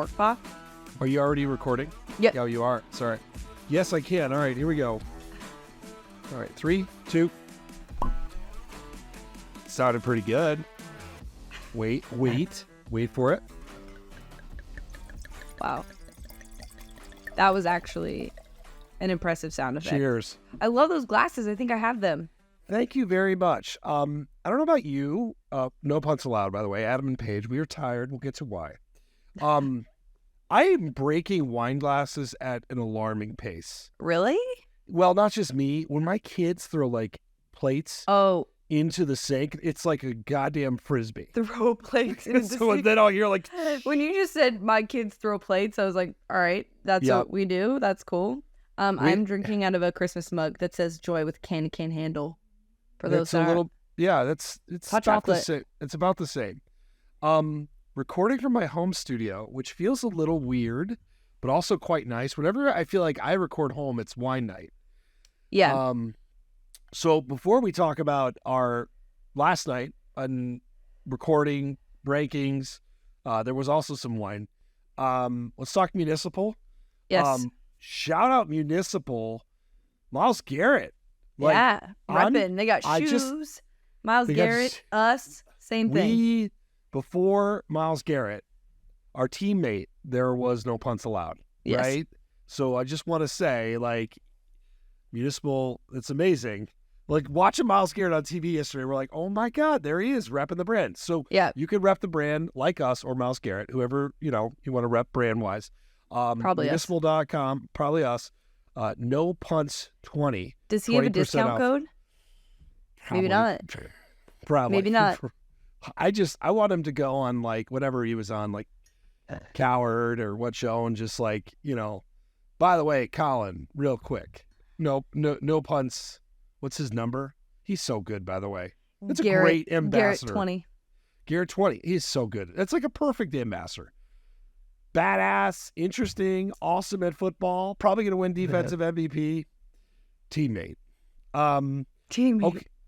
pork pop. Are you already recording? Yep. Oh, you are. Sorry. Yes, I can. All right, here we go. All right, 3, 2. Sounded pretty good. Wait for it. Wow. That was actually an impressive sound effect. Cheers. I love those glasses. I think I have them. Thank you very much. I don't know about you. No puns allowed, by the way. Adam and Paige, we are tired. We'll get to why. I am breaking wine glasses at an alarming pace. Really? Well, not just me. When my kids throw like plates into the sink, it's like a goddamn frisbee. Throw plates into the So sink. then I'll hear like... When you just said my kids throw plates, I was like, all right, that's what we do. That's cool. I'm drinking out of a Christmas mug that says joy with can handle. For those that it's hot about chocolate. the same. It's about the same. Recording from my home studio, which feels a little weird, but also quite nice. Whenever I feel like I record home, it's wine night. Yeah. So before we talk about our last night on recording rankings, there was also some wine. Let's talk Municipal. Yes. Shout out Municipal, Miles Garrett. Reppin'. They got shoes. Miles Garrett, us, same thing. Before Miles Garrett, our teammate, there was no punts allowed, right? So I just want to say, like, Municipal, it's amazing. Like, watching Miles Garrett on TV yesterday, we're like, oh my God, there he is, repping the brand. So you can rep the brand like us or Miles Garrett, whoever, you want to rep brand-wise. Probably Municipal.com, probably us. No punts 20. Does he have a discount code? Maybe not. Probably. Maybe not. I want him to go on like whatever he was on, like Coward or what show, and just like, by the way, Colin, real quick. No punts. What's his number? He's so good, by the way. That's a great ambassador. Garrett 20. He's so good. That's like a perfect ambassador. Badass, interesting, awesome at football, probably going to win defensive MVP. Teammate.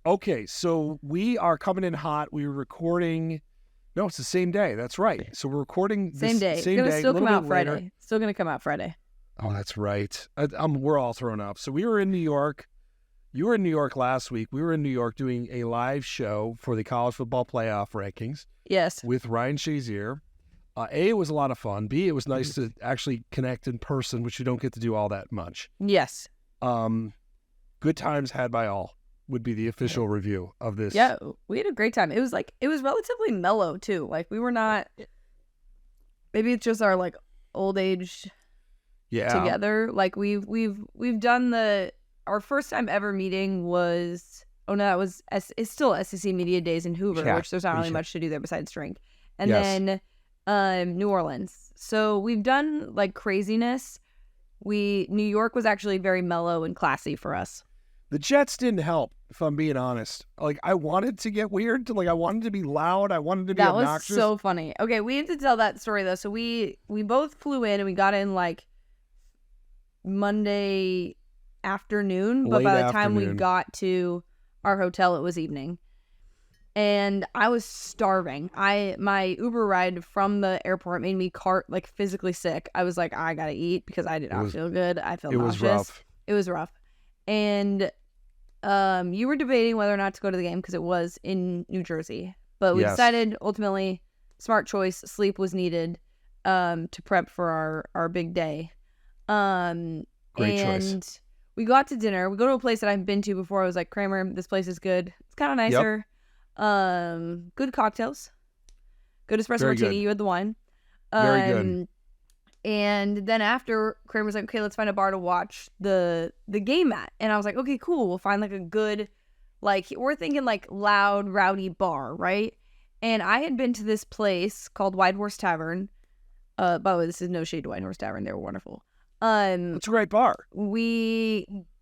Okay, so we are coming in hot. We were recording. No, it's the same day. That's right. So we're recording same day. Same day. Still come out Friday. Still going to come out Friday. Oh, that's right. We're all thrown up. So we were in New York. You were in New York last week. We were in New York doing a live show for the college football playoff rankings. Yes. With Ryan Shazier. A, it was a lot of fun. B, it was nice to actually connect in person, which you don't get to do all that much. Yes. Good times had by all would be the official review of this. Yeah, we had a great time. It was relatively mellow too. Like, we were not, maybe it's just our like old age together. Like we've done our first time ever meeting was, it's still SEC Media Days in Hoover, which there's not really much to do there besides drink. And then New Orleans. So we've done like craziness. New York was actually very mellow and classy for us. The Jets didn't help, if I'm being honest. Like, I wanted to get weird. I wanted to be loud. I wanted to be obnoxious. That was so funny. Okay, we have to tell that story, though. So we both flew in, and we got in, like, Monday afternoon. But by the time we got to our hotel, it was evening. And I was starving. My Uber ride from the airport made me physically sick. I was like, I gotta eat because I did not feel good. I felt nauseous. It was rough. And you were debating whether or not to go to the game because it was in New Jersey. But we decided, ultimately, smart choice, sleep was needed to prep for our big day. Great choice. We got to dinner. We go to a place that I've been to before. I was like, Kramer, this place is good. It's kind of nicer. Good cocktails. Good espresso martini. You had the wine. Very good. And then after, Kramer's like, okay, let's find a bar to watch the game at. And I was like, okay, cool. We'll find like a good, we're thinking like loud, rowdy bar, right? And I had been to this place called White Horse Tavern. By the way, this is no shade to White Horse Tavern. They were wonderful. It's a great bar.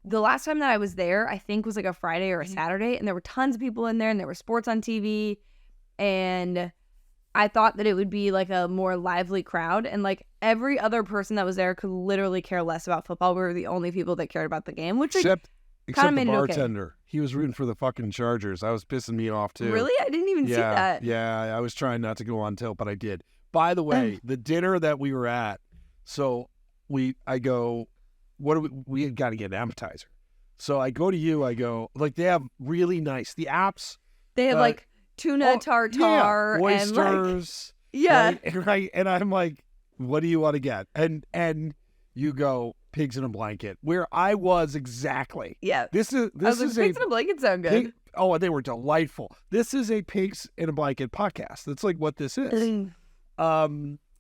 The last time that I was there, I think was like a Friday or a Saturday, and there were tons of people in there, and there were sports on TV, and I thought that it would be like a more lively crowd, and like every other person that was there could literally care less about football. We were the only people that cared about the game, which except made the it okay. bartender. He was rooting for the fucking Chargers. I was pissing me off too. Really? I didn't even see that. Yeah, I was trying not to go on tilt, but I did. By the way, the dinner that we were at, so I go, what do we got to get an appetizer. So I go to you, I go, like, they have really nice, the apps. They have like tuna tartare oysters. And like, right? And I'm like, what do you want to get? And you go, pigs in a blanket, where I was exactly. Yeah. This is pigs in a blanket sound good. They were delightful. This is a pigs in a blanket podcast. That's like what this is.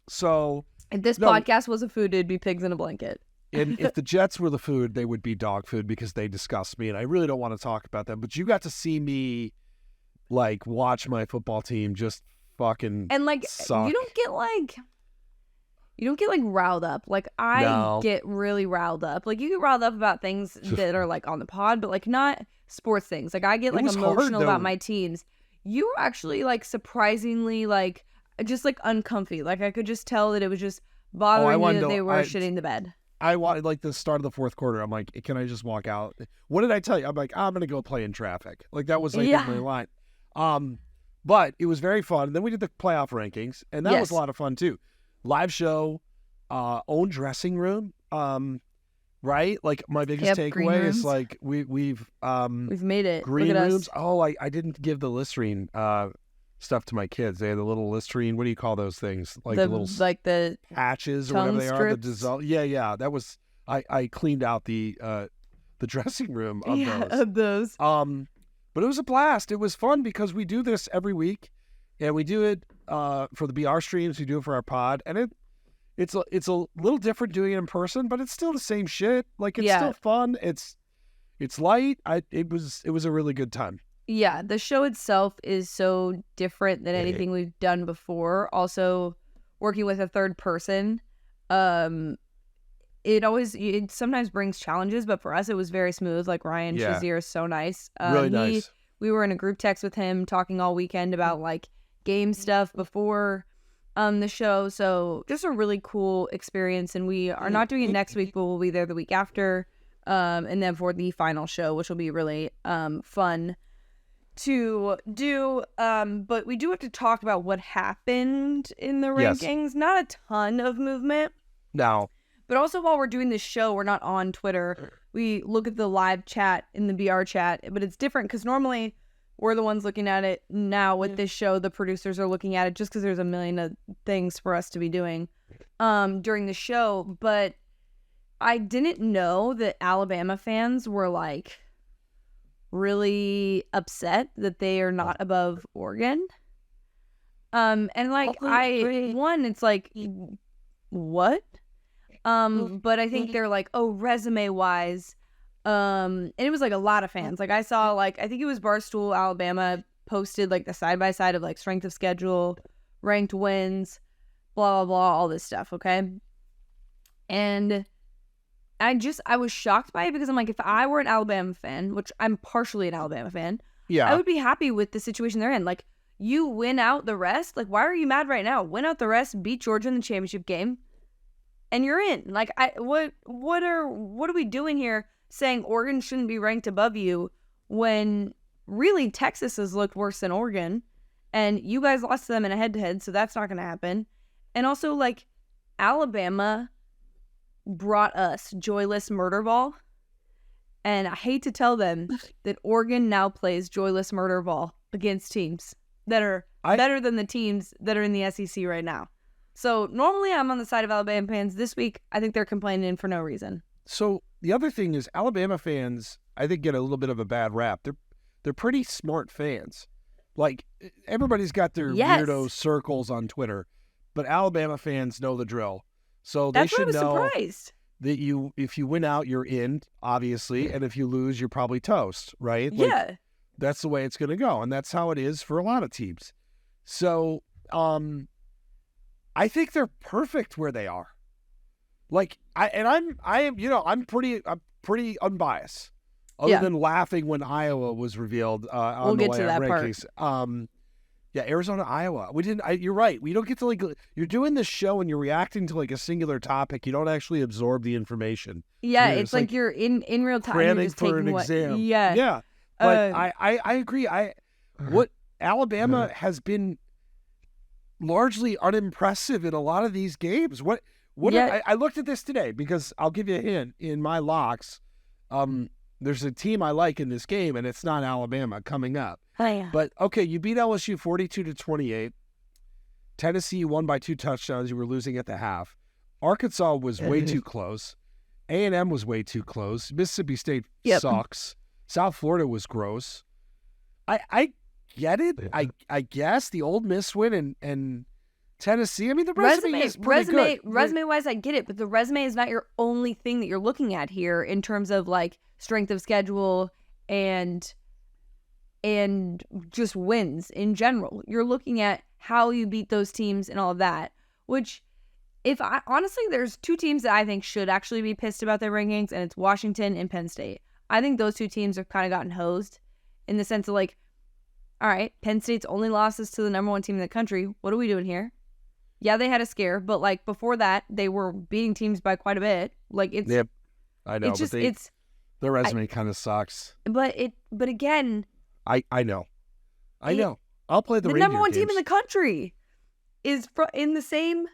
So if this podcast was a food, it'd be pigs in a blanket. And if the Jets were the food, they would be dog food because they disgust me, and I really don't want to talk about them. But you got to see me, like, watch my football team just fucking and like suck. You don't get like riled up. Like I get really riled up. Like you get riled up about things that are like on the pod, but like not sports things. Like I get like emotional about my teams. You were actually like surprisingly like just like uncomfy. Like I could just tell that it was just bothering you that they were shitting the bed. I wanted, like, the start of the fourth quarter, I'm like, can I just walk out? What did I tell you? I'm like, I'm going to go play in traffic. Like, that was, like, in my line. But it was very fun. Then we did the playoff rankings, and that was a lot of fun, too. Live show, own dressing room, right? Like, my biggest takeaway is, like, we've made it. Green rooms. Oh, I didn't give the Listerine stuff to my kids. They had the little Listerine. What do you call those things? Like the little the patches or whatever they are. The dissolve. Yeah. That was I cleaned out the dressing room of those. But it was a blast. It was fun because we do this every week, and we do it for the BR streams. We do it for our pod, and it's a little different doing it in person, but it's still the same shit. Like it's still fun. It's light. It was a really good time. Yeah, the show itself is so different than anything we've done before. Also, working with a third person, it sometimes brings challenges, but for us, it was very smooth. Like Ryan Shazier is so nice. Really nice. We were in a group text with him talking all weekend about like game stuff before the show. So just a really cool experience. And we are not doing it next week, but we'll be there the week after. And then for the final show, which will be really fun to do, but we do have to talk about what happened in the rankings. Not a ton of movement. No. But also while we're doing this show, we're not on Twitter. We look at the live chat in the BR chat, but it's different because normally we're the ones looking at it. Now with this show, the producers are looking at it just because there's a million of things for us to be doing during the show. But I didn't know that Alabama fans were like really upset that they are not above Oregon. And like it's like, what? But I think they're like, oh, resume wise. And it was like a lot of fans. Like I saw like, I think it was Barstool Alabama posted like the side by side of like strength of schedule, ranked wins, blah, blah, blah, all this stuff. Okay. And I was shocked by it because I'm like, if I were an Alabama fan, which I'm partially an Alabama fan, I would be happy with the situation they're in. Like, you win out the rest. Like, why are you mad right now? Win out the rest, beat Georgia in the championship game, and you're in. Like, what are we doing here saying Oregon shouldn't be ranked above you when really Texas has looked worse than Oregon, and you guys lost to them in a head-to-head, so that's not going to happen. And also, like, Alabama brought us joyless murder ball, and I hate to tell them that Oregon now plays joyless murder ball against teams that are better than the teams that are in the SEC right now. So normally I'm on the side of Alabama fans. This week I think they're complaining for no reason. So the other thing is Alabama fans, I think, get a little bit of a bad rap. They're pretty smart fans. Like, everybody's got their weirdo circles on Twitter, but Alabama fans know the drill. So they should know that if you win out, you're in, obviously, and if you lose, you're probably toast, right? Like, that's the way it's going to go, and that's how it is for a lot of teams. So I think they're perfect where they are. Like, I'm pretty unbiased, other than laughing when Iowa was revealed on the rankings. Part. Arizona, Iowa. We didn't. You're right. We don't get to like. You're doing this show and you're reacting to like a singular topic. You don't actually absorb the information. Yeah, it's like you're in real time. Cramming for an exam. Yeah. But I agree. What Alabama has been largely unimpressive in a lot of these games. I looked at this today because I'll give you a hint. In my locks, there's a team I like in this game, and it's not Alabama coming up. Oh, yeah. But, okay, you beat LSU 42-28. Tennessee, you won by 2 touchdowns. You were losing at the half. Arkansas was way too close. A&M was way too close. Mississippi State sucks. South Florida was gross. I get it. Yeah. I guess the Ole Miss win and Tennessee. I mean, the resume is pretty good. Resume-wise, I get it, but the resume is not your only thing that you're looking at here in terms of like strength of schedule and just wins in general. You're looking at how you beat those teams and all of that, which honestly, there's 2 teams that I think should actually be pissed about their rankings, and it's Washington and Penn State. I think those 2 teams have kind of gotten hosed in the sense of like, all right, Penn State's only losses to the number 1 team in the country. What are we doing here? Yeah, they had a scare, but like before that, they were beating teams by quite a bit. Like it's, yep, I know, but their resume kind of sucks. But again, I know. I'll play the number 1 team in the country is in the same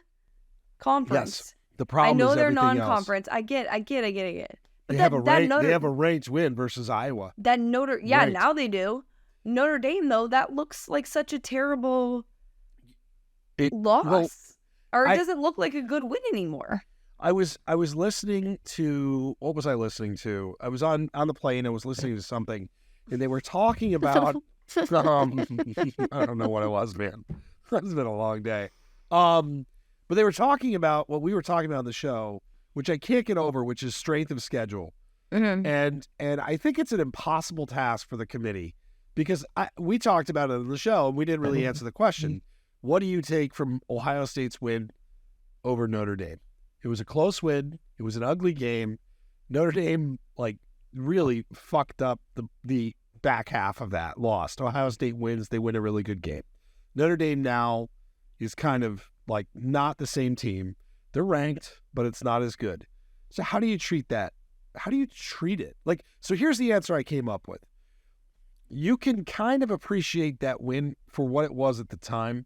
conference. Yes, the problem. I know is they're non-conference. I get. But they have a ranked win versus Iowa. That now they do. Notre Dame though, that looks like such a terrible loss, it doesn't look like a good win anymore. I was listening to, what was I listening to? I was on the plane. I was listening to something, and they were talking about. I don't know what it was, man. It's been a long day. But they were talking about what we were talking about on the show, which I can't get over, which is strength of schedule. Mm-hmm. And I think it's an impossible task for the committee because we talked about it on the show and we didn't really answer the question. What do you take from Ohio State's win over Notre Dame? It was a close win. It was an ugly game. Notre Dame, like, really fucked up the back half of that, lost. Ohio State wins. They win a really good game. Notre Dame now is kind of like not the same team. They're ranked, but it's not as good. So how do you treat that? How do you treat it? Like, so here's the answer I came up with. You can kind of appreciate that win for what it was at the time,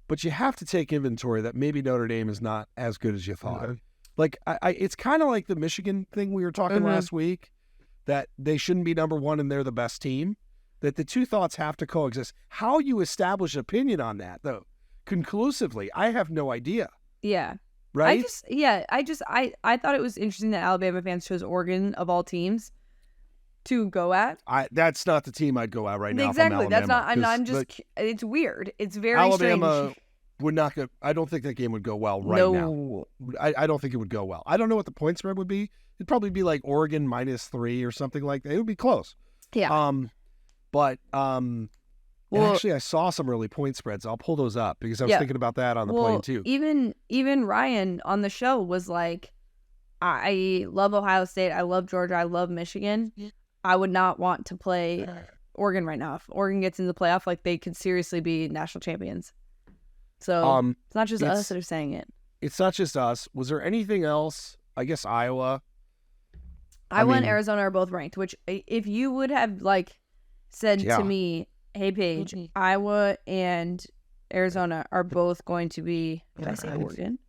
but you have to take inventory that maybe Notre Dame is not as good as you thought. Mm-hmm. Like, it's kind of like the Michigan thing we were talking last week, that they shouldn't be number 1 and they're the best team, that the 2 thoughts have to coexist. How you establish opinion on that, though, conclusively, I have no idea. Yeah. Right? I thought it was interesting that Alabama fans chose Oregon of all teams to go at. That's not the team I'd go at right now. Exactly. That's not. I'm just. Like, it's weird. It's very Alabama strange. Would not go. I don't think that game would go well now. I don't think it would go well. I don't know what the point spread would be. It'd probably be like Oregon -3 or something like that. It would be close. Yeah. Actually, I saw some early point spreads. I'll pull those up because I was thinking about that on the plane too. Even Ryan on the show was like, I love Ohio State. I love Georgia. I love Michigan. I would not want to play Oregon right now. If Oregon gets into the playoff, like, they could seriously be national champions. So it's not just us that are saying it. It's not just us. Was there anything else? I guess Iowa. Iowa and Arizona are both ranked, which if you would have said to me, hey, Paige, Iowa and Arizona are both going to be... Did I say Oregon?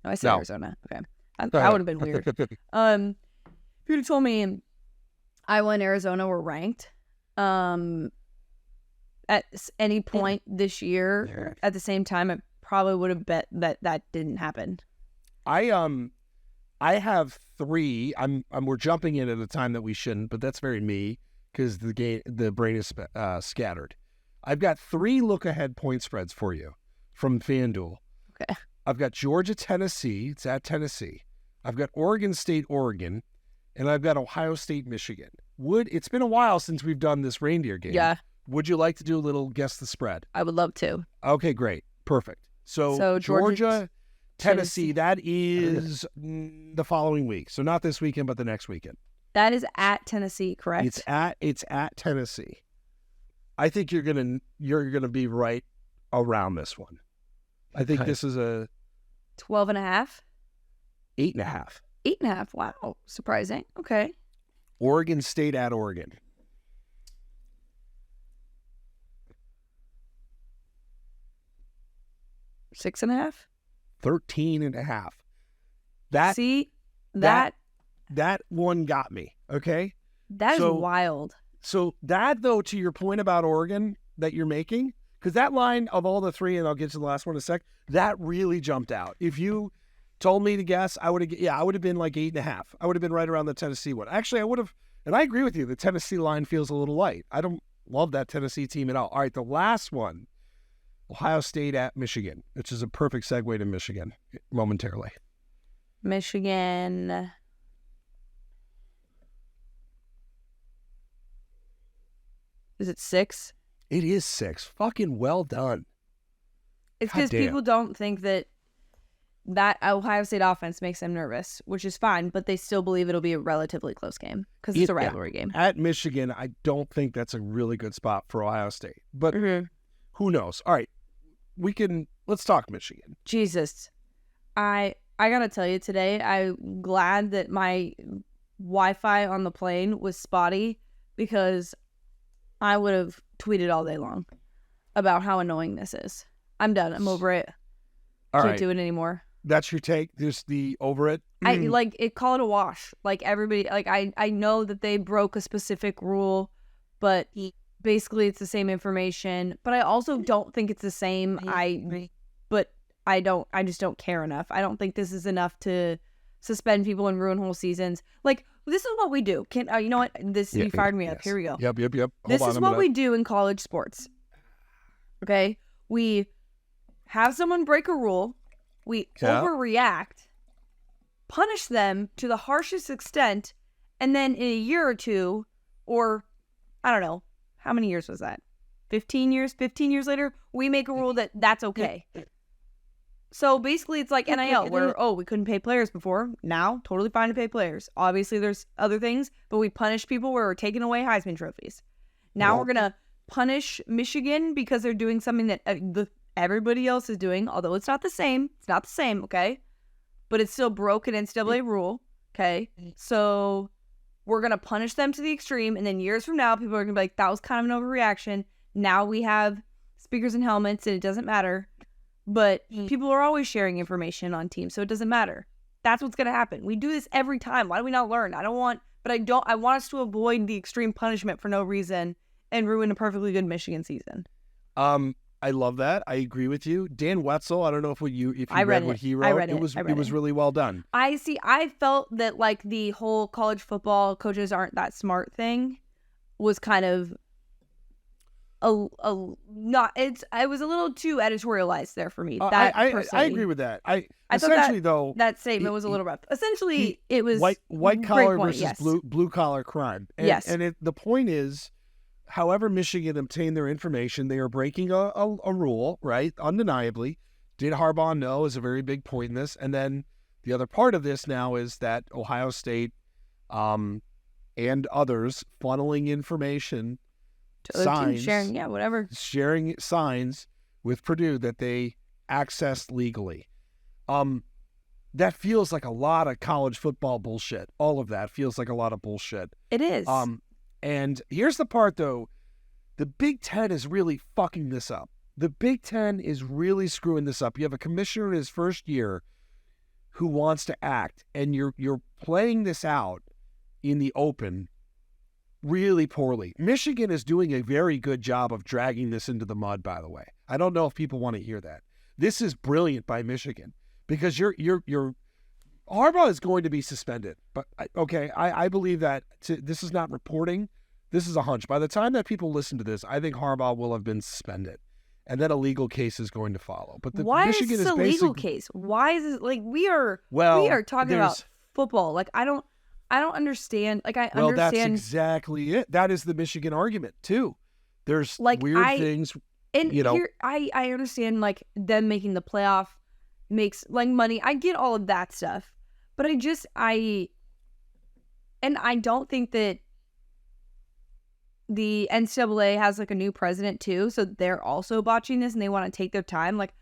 No, I said Arizona. Okay. That would have been weird. If you'd have told me Iowa and Arizona were ranked at any point this year at the same time, I probably would have bet that didn't happen. I have 3. We're jumping in at a time that we shouldn't, but that's very me because the brain is scattered. I've got 3 look-ahead point spreads for you from FanDuel. Okay. I've got Georgia, Tennessee. It's at Tennessee. I've got Oregon State, Oregon, and I've got Ohio State, Michigan. It's been a while since we've done this reindeer game. Yeah. Would you like to do a little guess the spread? I would love to. Okay, great. Perfect. So Georgia, Tennessee, that is the following week. So not this weekend, but the next weekend. That is at Tennessee, correct? It's at Tennessee. I think you're gonna be right around this one. I think this is a 12.5. 8.5. 8.5. Wow, surprising. Okay. Oregon State at Oregon. 6.5? 13.5. That one got me. Okay. That is wild. So that, though, to your point about Oregon that you're making, because that line of all the three, and I'll get to the last one in a sec, that really jumped out. If you told me to guess, I would have been like 8.5. I would have been right around the Tennessee one. Actually, I would have, and I agree with you, the Tennessee line feels a little light. I don't love that Tennessee team at all. All right, the last one, Ohio State at Michigan, which is a perfect segue to Michigan momentarily. Michigan. Is it 6? It is 6. Fucking well done. It's because people don't think that Ohio State offense makes them nervous, which is fine, but they still believe it'll be a relatively close game because it's a rivalry game. At Michigan, I don't think that's a really good spot for Ohio State, but who knows? All right, let's talk Michigan. Jesus. I gotta tell you today, I'm glad that my Wi-Fi on the plane was spotty because I would have tweeted all day long about how annoying this is. I'm done. I'm over it. Can't do it anymore. That's your take? Just the over it? Call it a wash. Like everybody, like I know that they broke a specific rule, but basically it's the same information. But I also don't think it's the same. I just don't care enough. I don't think this is enough to suspend people and ruin whole seasons. Like, this is what we do. You know what? You fired me up. Here we go. Yep. This is what we do in college sports. Okay? We have someone break a rule. We overreact, punish them to the harshest extent, and then in a year or two, or I don't know, how many years was that? 15 years? 15 years later, we make a rule that's okay. So basically it's like NIL where, we couldn't pay players before. Now, totally fine to pay players. Obviously there's other things, but we punish people where we're taking away Heisman trophies. Now we're going to punish Michigan because they're doing something that everybody else is doing, although it's not the same. It's not the same, okay? But it's still broken NCAA rule, okay? So we're going to punish them to the extreme, and then years from now, people are going to be like, that was kind of an overreaction. Now we have speakers and helmets, and it doesn't matter. But people are always sharing information on teams, so it doesn't matter. That's what's going to happen. We do this every time. Why do we not learn? I want us to avoid the extreme punishment for no reason and ruin a perfectly good Michigan season. I love that. I agree with you. Dan Wetzel, I don't know if you read what he wrote. I read it. It was really well done. I felt that like the whole college football coaches aren't that smart thing was kind of it was a little too editorialized there for me. I agree with that. I thought that statement was a little rough. Essentially, it was white collar versus blue collar crime. And the point is, however Michigan obtained their information, they are breaking a rule, right? Undeniably. Did Harbaugh know is a very big point in this. And then the other part of this now is that Ohio State and others funneling information, signs, sharing signs with Purdue that they accessed legally. That feels like a lot of college football bullshit. All of that feels like a lot of bullshit. It is. And here's the part, though. The Big Ten is really fucking this up. The Big Ten is really screwing this up. You have a commissioner in his first year who wants to act, and you're playing this out in the open really poorly. Michigan is doing a very good job of dragging this into the mud, by the way. I don't know if people want to hear that. This is brilliant by Michigan because Harbaugh is going to be suspended. But I believe that this is not reporting. This is a hunch. By the time that people listen to this, I think Harbaugh will have been suspended. And then a legal case is going to follow. But Michigan is this a legal case? Why is it like we are talking about football? Like I don't understand. Like understand. Well, that's exactly it. That is the Michigan argument too. There's like weird things. And here I understand like them making the playoff makes like money. I get all of that stuff. But I don't think that the NCAA has like a new president too, so they're also botching this and they want to take their time. Like,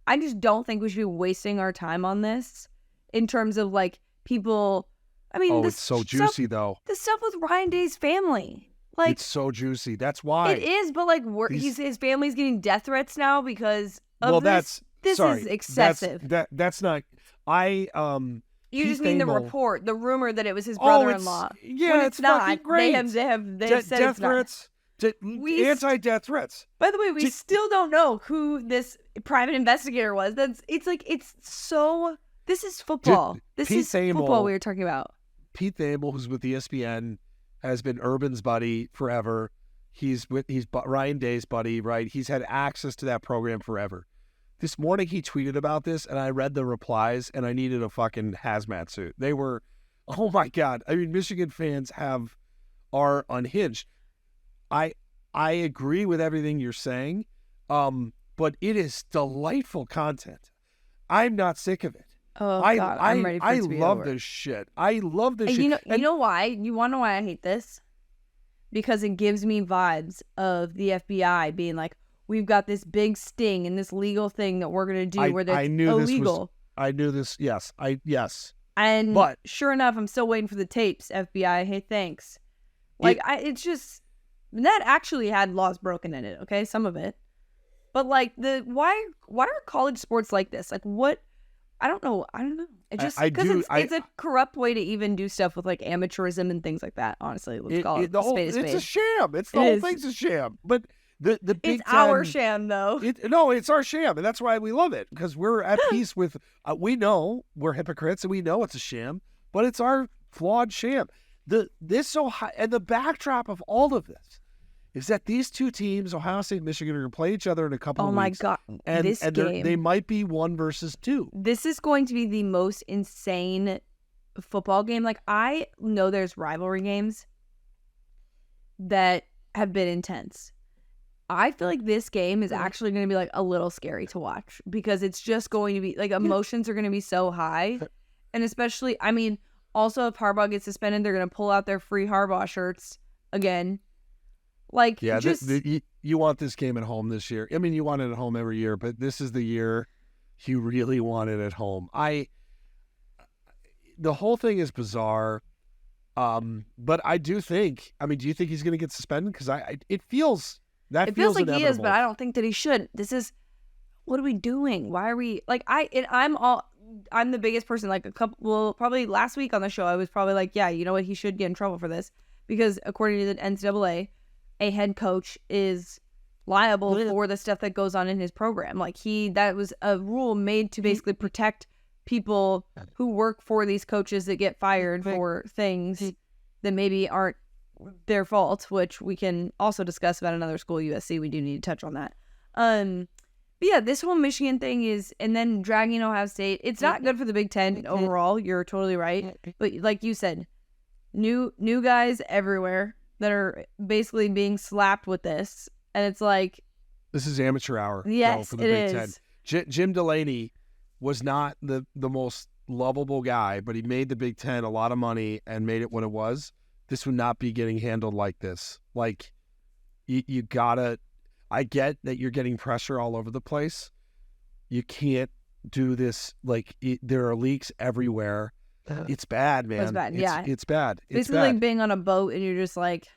I just don't think we should be wasting our time on this in terms of like people. I mean, it's so juicy though. The stuff with Ryan Day's family, like it's so juicy. That's why it is. But like, his family's getting death threats now because of this. This is excessive. That's not. You just mean the report, the rumor that it was his brother-in-law. When it's not. Fucking great. They have said death threats. Anti-death threats. By the way, we still don't know who this private investigator was. It's so. This is football. This is football we were talking about. Pete Thamel, who's with ESPN, has been Urban's buddy forever. He's Ryan Day's buddy, right? He's had access to that program forever. This morning he tweeted about this, and I read the replies, and I needed a fucking hazmat suit. They were, oh my God. I mean, Michigan fans are unhinged. I agree with everything you're saying, but it is delightful content. I'm not sick of it. Oh, God, I'm ready for it to be love over. this shit. I love this shit. You know why? You want to know why I hate this? Because it gives me vibes of the FBI being like, we've got this big sting and this legal thing that we're going to do where that's illegal. I knew this. Yes. Yes. But sure enough, I'm still waiting for the tapes, FBI. Hey, thanks. It's just, that actually had laws broken in it. Okay. Some of it. But like why are college sports like this? Like what? I don't know. It just, because it's a corrupt way to even do stuff with like amateurism and things like that. Honestly, let's call it spade a spade. It's a sham. The whole thing's a sham. But the Big Ten, our sham though. It's our sham, and that's why we love it, because we're at peace with. We know we're hypocrites, and we know it's a sham, but it's our flawed sham. And the backdrop of all of this is that these two teams, Ohio State and Michigan, are going to play each other in a couple of weeks. Oh my God! This game, they might be 1 versus 2. This is going to be the most insane football game. Like, I know there's rivalry games that have been intense. I feel like this game is actually going to be like a little scary to watch, because it's just going to be like emotions are going to be so high. And especially, I mean, also if Harbaugh gets suspended, they're going to pull out their free Harbaugh shirts again. Like, yeah, you want this game at home this year. I mean, you want it at home every year, but this is the year you really want it at home. The whole thing is bizarre, but I do think. I mean, do you think he's going to get suspended? Because it feels like inevitable. He is, but I don't think that he should. What are we doing? Why are we like? I'm the biggest person. Like probably last week on the show, I was probably like, yeah, you know what? He should get in trouble for this, because according to the NCAA, a head coach is liable for the stuff that goes on in his program. Like that was a rule made to basically protect people who work for these coaches that get fired for things that maybe aren't their fault, which we can also discuss about another school, USC. We do need to touch on that. But yeah, this whole Michigan thing is, and then dragging Ohio State, it's not good for the Big Ten overall. You're totally right. But like you said, new guys everywhere that are basically being slapped with this, and it's like, this is amateur hour. Yes, for the Big Ten. Jim Delaney was not the most lovable guy, but he made the Big Ten a lot of money and made it what it was. This would not be getting handled like this. Like, you gotta. I get that you're getting pressure all over the place. You can't do this. Like, there are leaks everywhere. It's bad, man. It's bad. It's bad. It's basically bad. Like being on a boat and you're just like,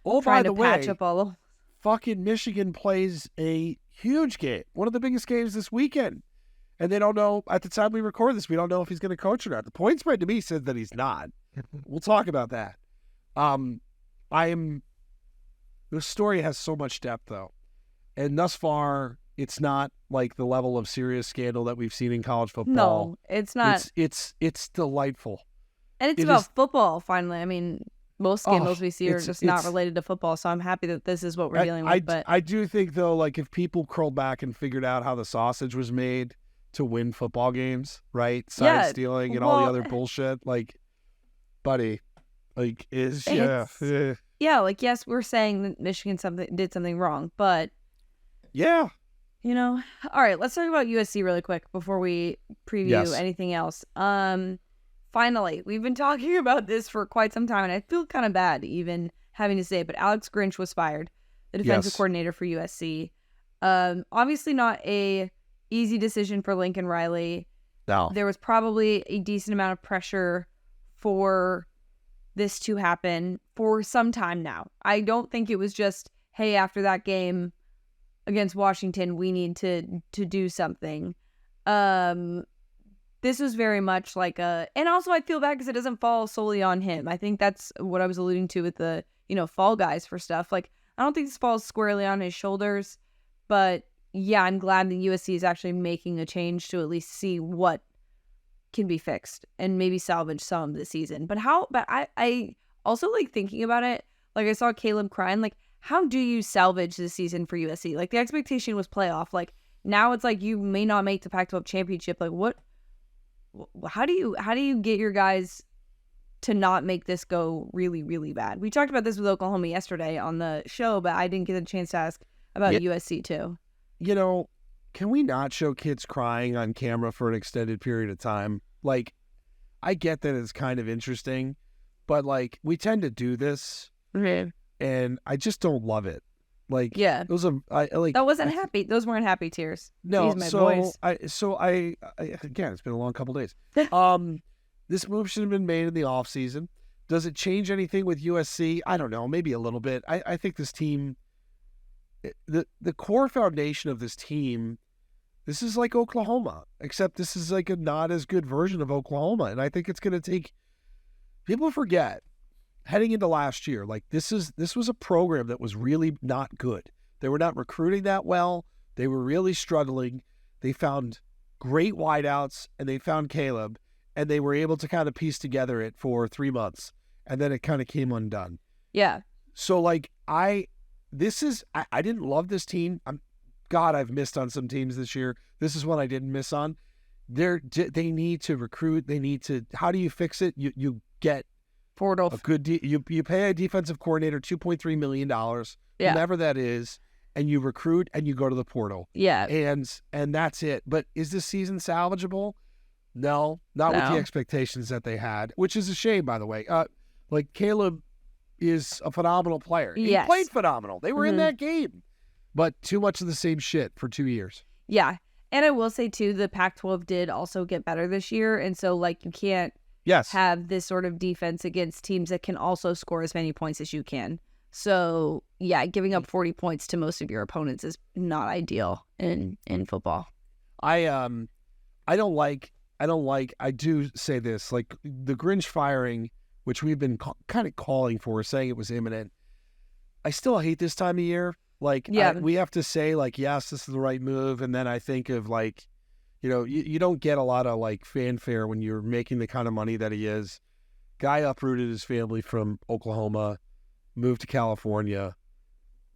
by the way, patch up all the... fucking Michigan plays a huge game, one of the biggest games this weekend, and they don't know at the time we record this. We don't know if he's going to coach or not. The point spread to me says that he's not. We'll talk about that. The story has so much depth though, and thus far, it's not like the level of serious scandal that we've seen in college football. No, it's not. It's delightful. And it's about football, finally. I mean, most scandals we see are just not related to football, so I'm happy that this is what we're dealing with. But I do think, though, like, if people curled back and figured out how the sausage was made to win football games, right? Sign stealing and all the other bullshit, like, buddy, like, yeah, like, yes, we're saying that Michigan did something wrong, but... Yeah. You know, all right, let's talk about USC really quick before we preview anything else. Finally, we've been talking about this for quite some time, and I feel kind of bad even having to say it, but Alex Grinch was fired, the defensive coordinator for USC. Obviously not a easy decision for Lincoln Riley. No. There was probably a decent amount of pressure for this to happen for some time now. I don't think it was just, hey, after that game, against Washington, we need to do something. This was very much like and also I feel bad because it doesn't fall solely on him. I think that's what I was alluding to with the, fall guys for stuff. Like, I don't think this falls squarely on his shoulders, but yeah, I'm glad that USC is actually making a change to at least see what can be fixed and maybe salvage some this season. But I also like thinking about it. Like, I saw Caleb crying. Like, how do you salvage this season for USC? Like, the expectation was playoff. Like, now it's like you may not make the Pac-12 championship. Like, how do you get your guys to not make this go really, really bad? We talked about this with Oklahoma yesterday on the show, but I didn't get a chance to ask about USC too. Can we not show kids crying on camera for an extended period of time? Like, I get that it's kind of interesting, but like, we tend to do this, and I just don't love it. Like, yeah, those are that wasn't happy. Those weren't happy tears. No, Jeez, I again, it's been a long couple days. This move should have been made in the off season. Does it change anything with USC? I don't know, maybe a little bit. I think this team, the core foundation of this team, this is like Oklahoma, except this is like a not as good version of Oklahoma, and I think it's going to take. People forget. Heading into last year, like this was a program that was really not good. They were not recruiting that well. They were really struggling. They found great wideouts, and they found Caleb, and they were able to kind of piece together it for 3 months, and then it kind of came undone. Yeah. So like I didn't love this team. I've missed on some teams this year. This is one I didn't miss on. They need to recruit. They need to. How do you fix it? You get portal. A good you pay a defensive coordinator $2.3 million, whomever that is, and you recruit and you go to the portal. Yeah. And that's it. But is this season salvageable? No, not with the expectations that they had, which is a shame, by the way. Like, Caleb is a phenomenal player. He played phenomenal. They were in that game. But too much of the same shit for 2 years. Yeah. And I will say, too, the Pac-12 did also get better this year. And so, like, you can't have this sort of defense against teams that can also score as many points as you can. So, yeah, giving up 40 points to most of your opponents is not ideal in football. I do say this, like the Grinch firing, which we've been kind of calling for, saying it was imminent. I still hate this time of year. Like, we have to say, like, yes, this is the right move. And then I think of, like, you don't get a lot of, like, fanfare when you're making the kind of money that he is. Guy uprooted his family from Oklahoma, moved to California.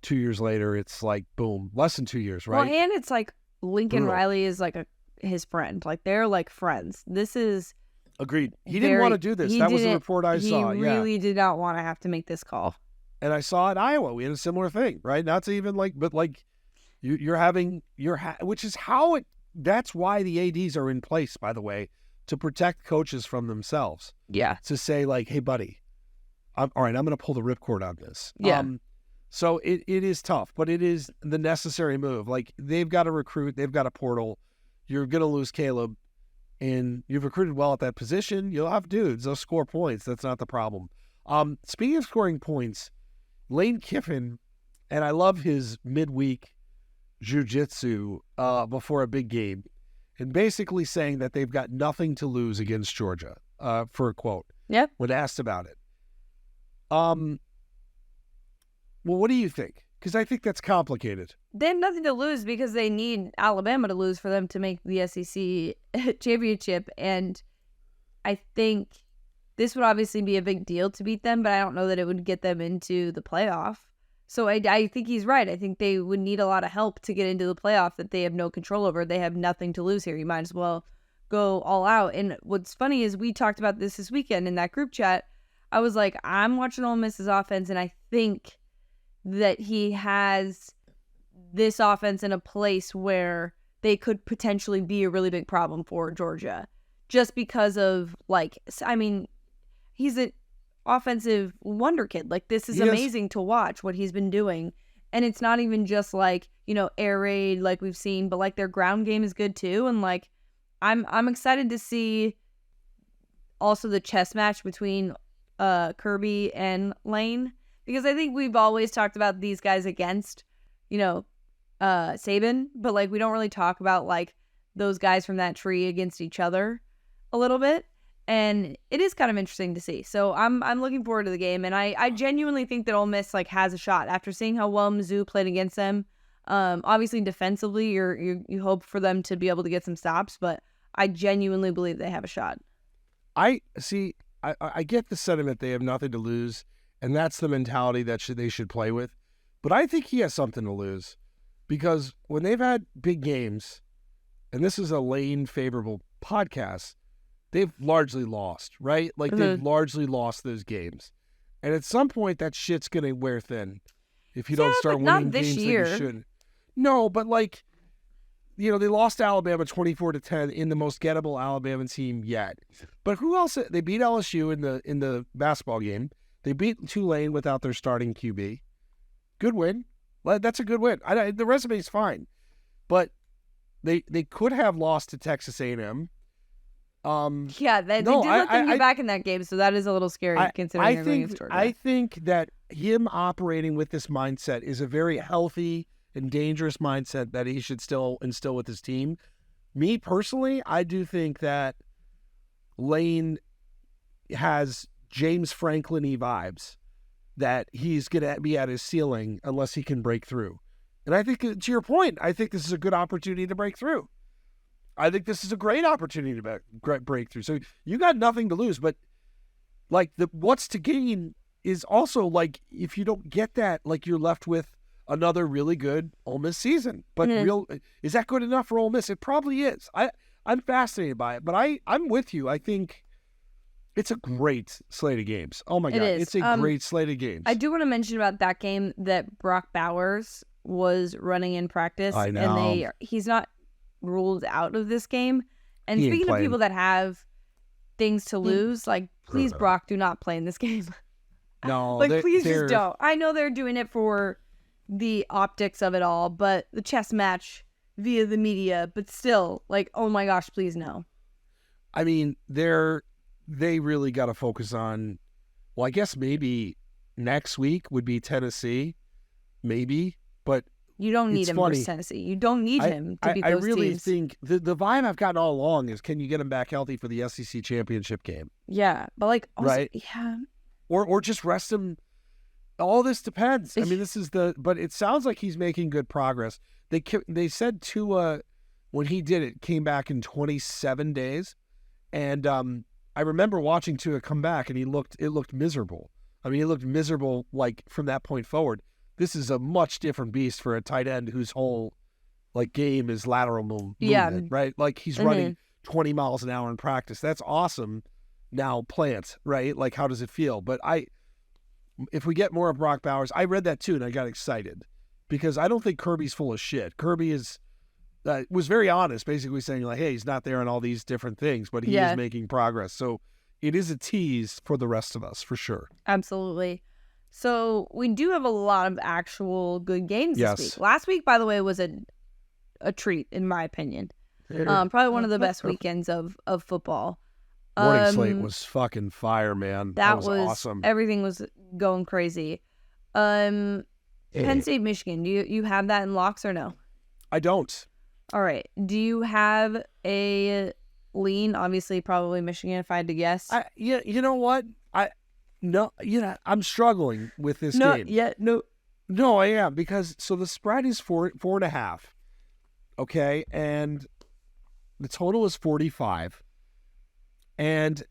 2 years later, it's like, boom, less than 2 years, right? Well, and it's like Lincoln Riley is like his friend. Like, they're like friends. This is agreed. He didn't want to do this. That was the report I saw. He really did not want to have to make this call. And I saw in Iowa, we had a similar thing, right? Not to even like, but like which is how that's why the ADs are in place, by the way, to protect coaches from themselves. Yeah. To say, like, hey, buddy, all right, I'm going to pull the ripcord on this. Yeah. So it is tough, but it is the necessary move. Like, they've got to recruit. They've got a portal. You're going to lose Caleb, and you've recruited well at that position. You'll have dudes. They'll score points. That's not the problem. Speaking of scoring points, Lane Kiffin, and I love his midweek jiu-jitsu before a big game, and basically saying that they've got nothing to lose against Georgia, for a quote. Yep. When asked about it. Well, what do you think? Because I think that's complicated. They have nothing to lose because they need Alabama to lose for them to make the SEC championship. And I think this would obviously be a big deal to beat them, but I don't know that it would get them into the playoff. So I think he's right. I think they would need a lot of help to get into the playoff that they have no control over. They have nothing to lose here. You might as well go all out. And what's funny is we talked about this weekend in that group chat. I was like, I'm watching Ole Miss's offense, and I think that he has this offense in a place where they could potentially be a really big problem for Georgia. Just because of, like, I mean, he's an offensive wonder kid. Like, this is amazing to watch what he's been doing. And it's not even just like, air raid like we've seen, but like their ground game is good too. And like, I'm excited to see also the chess match between Kirby and Lane, because I think we've always talked about these guys against, Saban, but like we don't really talk about like those guys from that tree against each other a little bit. And it is kind of interesting to see. So I'm looking forward to the game, and I genuinely think that Ole Miss like has a shot after seeing how well Mizzou played against them. Obviously defensively, you hope for them to be able to get some stops, but I genuinely believe they have a shot. I get the sentiment they have nothing to lose, and that's the mentality that they should play with. But I think he has something to lose, because when they've had big games, and this is a Lane favorable podcast, they've largely lost, right? Like they've largely lost those games. And at some point that shit's going to wear thin if you don't start winning games that you should. No, but like, you know, they lost to Alabama 24-10 in the most gettable Alabama team yet. But who else? They beat LSU in the basketball game. They beat Tulane without their starting QB. Good win. That's a good win. The resume's fine. But they could have lost to Texas A&M. Yeah, they did let them get back in that game, so that is a little scary considering they're going against Georgia. I think that him operating with this mindset is a very healthy and dangerous mindset that he should still instill with his team. Me personally, I do think that Lane has James Franklin-y vibes, that he's going to be at his ceiling unless he can break through. And I think, to your point, I think this is a good opportunity to break through. I think this is a great opportunity to break through. So you got nothing to lose, but like what's to gain is also like, if you don't get that, like you're left with another really good Ole Miss season. But is that good enough for Ole Miss? It probably is. I'm fascinated by it, but I'm with you. I think it's a great slate of games. Oh my God. It's a great slate of games. I do want to mention about that game that Brock Bowers was running in practice. I know. And he's not ruled out of this game. And speaking of people that have things to lose, like, please, Brock, do not play in this game. No. Like, please just don't. I know they're doing it for the optics of it all, but the chess match via the media, but still, like, oh my gosh, please no. I mean, they really got to focus on, well, I guess maybe next week would be Tennessee, maybe, but you don't need him versus Tennessee. You don't need him to beat those teams. I really think the vibe I've gotten all along is, can you get him back healthy for the SEC championship game? Yeah, but like, also, right? Yeah. Or just rest him. All this depends. I mean, but it sounds like he's making good progress. They said Tua, when he did it, came back in 27 days. And I remember watching Tua come back, and it looked miserable. I mean, he looked miserable like from that point forward. This is a much different beast for a tight end whose whole like game is lateral movement, right? Like he's running 20 miles an hour in practice. That's awesome. Now plant, right? Like, how does it feel? But if we get more of Brock Bowers, I read that too, and I got excited because I don't think Kirby's full of shit. Kirby was very honest, basically saying like, hey, he's not there on all these different things, but he is making progress. So it is a tease for the rest of us, for sure. Absolutely. So we do have a lot of actual good games this week. Last week, by the way, was a treat, in my opinion. Probably one of the best weekends of football. Morning slate was fucking fire, man. That was awesome. Everything was going crazy. Penn State, Michigan. Do you have that in locks or no? I don't. All right. Do you have a lean? Obviously, probably Michigan, if I had to guess. You know what? No, I'm struggling with this game. No, I am, because so the spread is 4.5. Okay, and the total is 45. And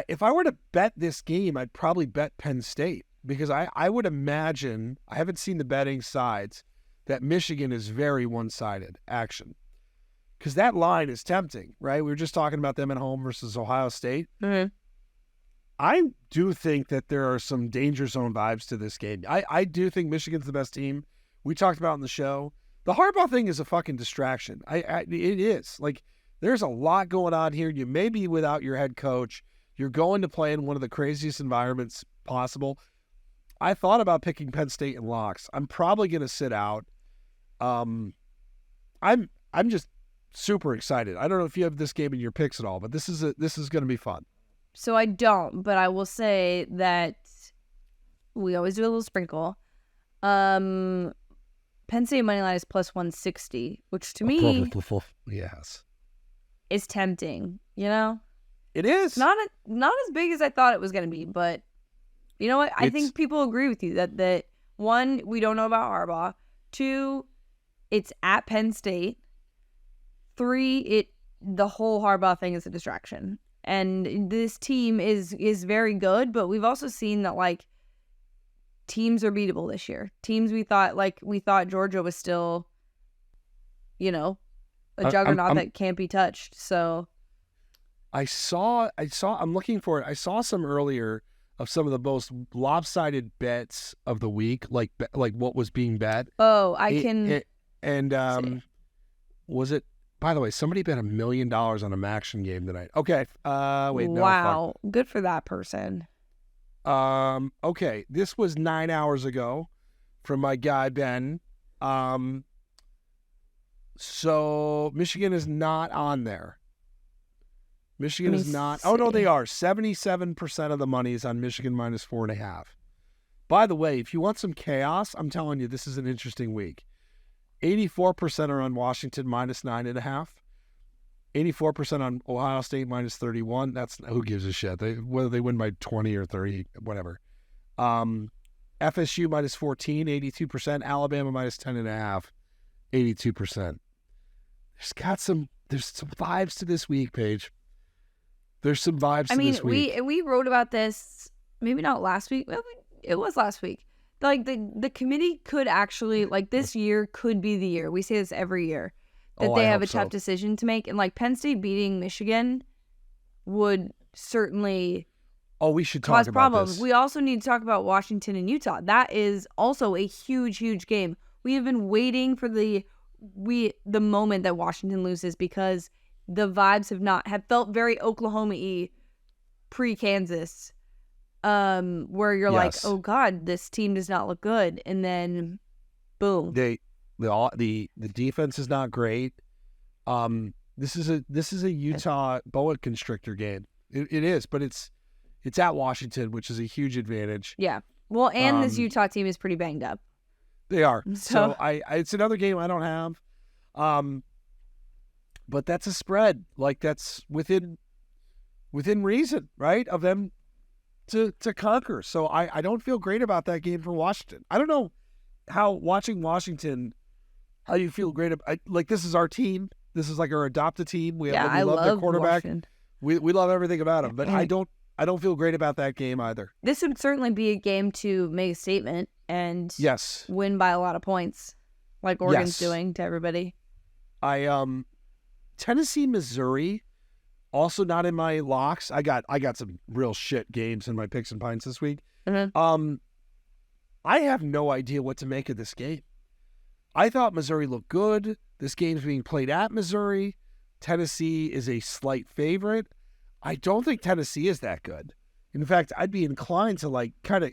if I were to bet this game, I'd probably bet Penn State, because I would imagine, I haven't seen the betting sides, that Michigan is very one-sided action. Because that line is tempting, right? We were just talking about them at home versus Ohio State. Mm-hmm. I do think that there are some danger zone vibes to this game. I do think Michigan's the best team. We talked about in the show. The Harbaugh thing is a fucking distraction. It is. Like, there's a lot going on here. You may be without your head coach. You're going to play in one of the craziest environments possible. I thought about picking Penn State in locks. I'm probably going to sit out. I'm just super excited. I don't know if you have this game in your picks at all, but this is going to be fun. So I don't, but I will say that we always do a little sprinkle. Penn State money line is plus 160, which to me yes, is tempting. You know, it is not as big as I thought it was going to be, but you know what? I think people agree with you that one, we don't know about Harbaugh. Two, it's at Penn State. Three, the whole Harbaugh thing is a distraction. And this team is very good, but we've also seen that like teams are beatable this year. Teams we thought Georgia was still, you know, a juggernaut that can't be touched. So I'm looking for it. I saw some earlier of some of the most lopsided bets of the week, like what was being bet. Oh, was it? By the way, somebody bet $1 million on a Maction game tonight. Okay. Wait. No. Wow. Good for that person. Okay. This was 9 hours ago from my guy, Ben. So Michigan is not on there. Michigan is not. Oh, no, they are. 77% of the money is on Michigan minus 4.5. By the way, if you want some chaos, I'm telling you, this is an interesting week. 84% are on Washington minus 9.5. 84% on Ohio State minus 31. That's who gives a shit. Whether they win by 20 or 30, whatever. FSU minus 14, 82%. Alabama minus 10.5, 82%. There's some vibes to this week, Paige. There's some vibes to this week. We wrote about this, maybe not last week. Well, it was last week. Like the committee could actually, like this year could be the year. We say this every year. That they have a tough decision to make. And like Penn State beating Michigan would certainly we should talk cause about problems. this. We also need to talk about Washington and Utah. That is also a huge, huge game. We have been waiting for the moment that Washington loses because the vibes have felt very Oklahoma-y pre-Kansas. Where you're like, oh God, this team does not look good, and then, boom. The defense is not great. This is a Utah boa constrictor game. It is, but it's at Washington, which is a huge advantage. Yeah. Well, and this Utah team is pretty banged up. They are. So it's another game I don't have. But that's a spread. Like that's within reason, right? Of them to conquer. So I don't feel great about that game for Washington. I don't know how watching Washington, how you feel great about, like this is our team. This is like our adopted team. We love their quarterback. We love everything about him, but I don't feel great about that game either. This would certainly be a game to make a statement and win by a lot of points, like Oregon's doing to everybody. Tennessee, Missouri, also not in my locks. I got some real shit games in my picks and pints this week. Mm-hmm. I have no idea what to make of this game. I thought Missouri looked good. This game's being played at Missouri. Tennessee is a slight favorite. I don't think Tennessee is that good. In fact, I'd be inclined to like kind of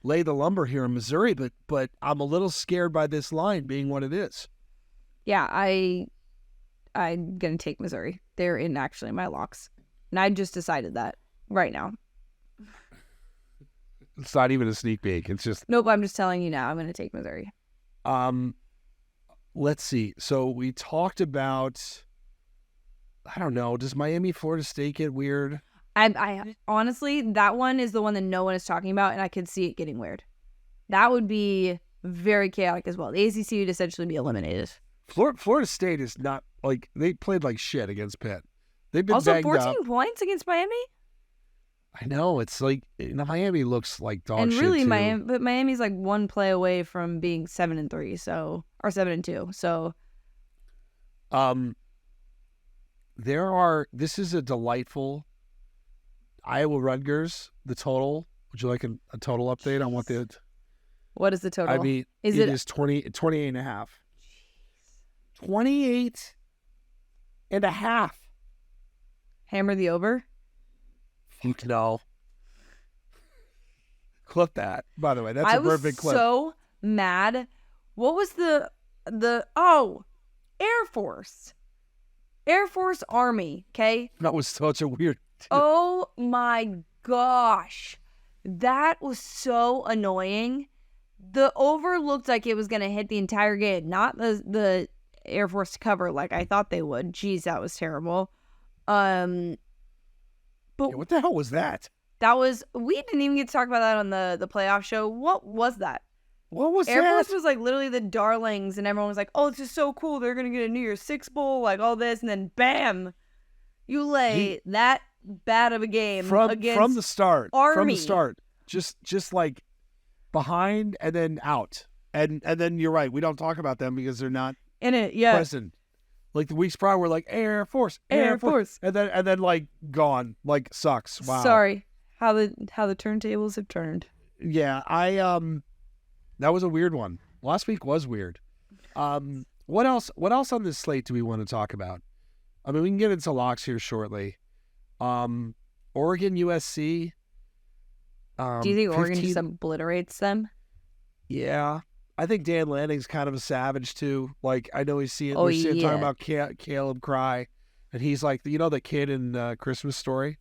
lay the lumber here in Missouri, but I'm a little scared by this line being what it is. Yeah, I'm going to take Missouri. They're in actually my locks. And I just decided that right now. It's not even a sneak peek. It's just... Nope, I'm just telling you now. I'm going to take Missouri. Let's see. So we talked about... I don't know. Does Miami, Florida State get weird? I honestly, that one is the one that no one is talking about, and I could see it getting weird. That would be very chaotic as well. The ACC would essentially be eliminated. Florida State is not like they played like shit against Pitt. They've been also 14 points against Miami. I know it's like Miami looks like dog shit. And really, too. Miami's like one play away from being 7-3, so or 7-2. So, This is a delightful Iowa Rutgers. The total. Would you like a total update on what the? What is the total? I mean, it is 28.5. 28.5. Hammer the over? No. Clip that. By the way, that's a perfect clip. I was so mad. What was the Air Force Army, okay? That was such a weird... Oh my gosh. That was so annoying. The over looked like it was going to hit the entire game, not the Air Force cover like I thought they would. Jeez, that was terrible. But what the hell was that? We didn't even get to talk about that on the playoff show. What was that? What was Air that? Force was like literally the darlings, and everyone was like, "Oh, this is so cool. They're gonna get a New Year's Six bowl, like all this," and then bam, you lay that bad of a game against from the start. Army. From the start, just like behind and then out, and then you're right. We don't talk about them because they're not in it. Yeah, present. Like the weeks prior, we're like Air Force, and then like gone, like sucks. Wow. Sorry, how the turntables have turned. Yeah, that was a weird one. Last week was weird. What else on this slate do we want to talk about? I mean, we can get into locks here shortly. Oregon, USC. Do you think Oregon just obliterates them? Yeah. I think Dan Lanning's kind of a savage too. Like, I know we're seeing talking about Caleb Cry, and he's like, the kid in Christmas Story?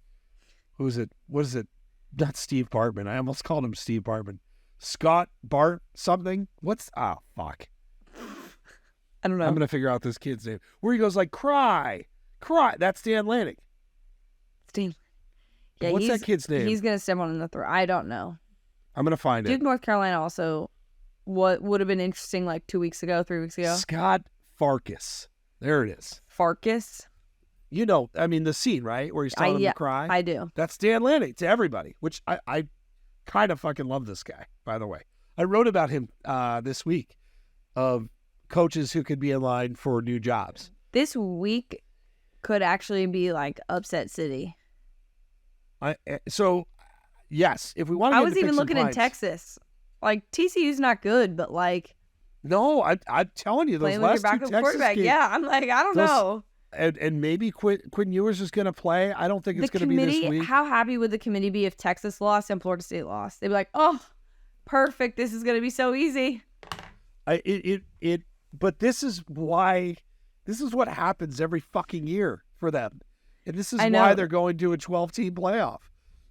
Who's it? What is it? Not Steve Bartman. I almost called him Steve Bartman. Scott Bart something? Fuck. I don't know. I'm going to figure out this kid's name. Where he goes like, cry. That's Dan Lanning. Dan. Yeah, what's that kid's name? He's going to step on the throat. I don't know. I'm going to find it. Duke, North Carolina also, what would have been interesting like 3 weeks ago. Scott Farkas. There it is. Farkas? The scene, right? Where he's telling him to cry. I do. That's Dan Lanning to everybody, which I kind of fucking love this guy, by the way. I wrote about him this week of coaches who could be in line for new jobs. This week could actually be like upset city. Yes, if we want to. I was even looking in Texas. Like TCU's not good, but like. No, I'm telling you, those last two Texas games. Yeah, I'm like, I don't know. And maybe Quinn Ewers is going to play. I don't think it's going to be this week. How happy would the committee be if Texas lost and Florida State lost? They'd be like, oh, perfect. This is going to be so easy. But this is what happens every fucking year for them. And this is why they're going to a 12-team playoff,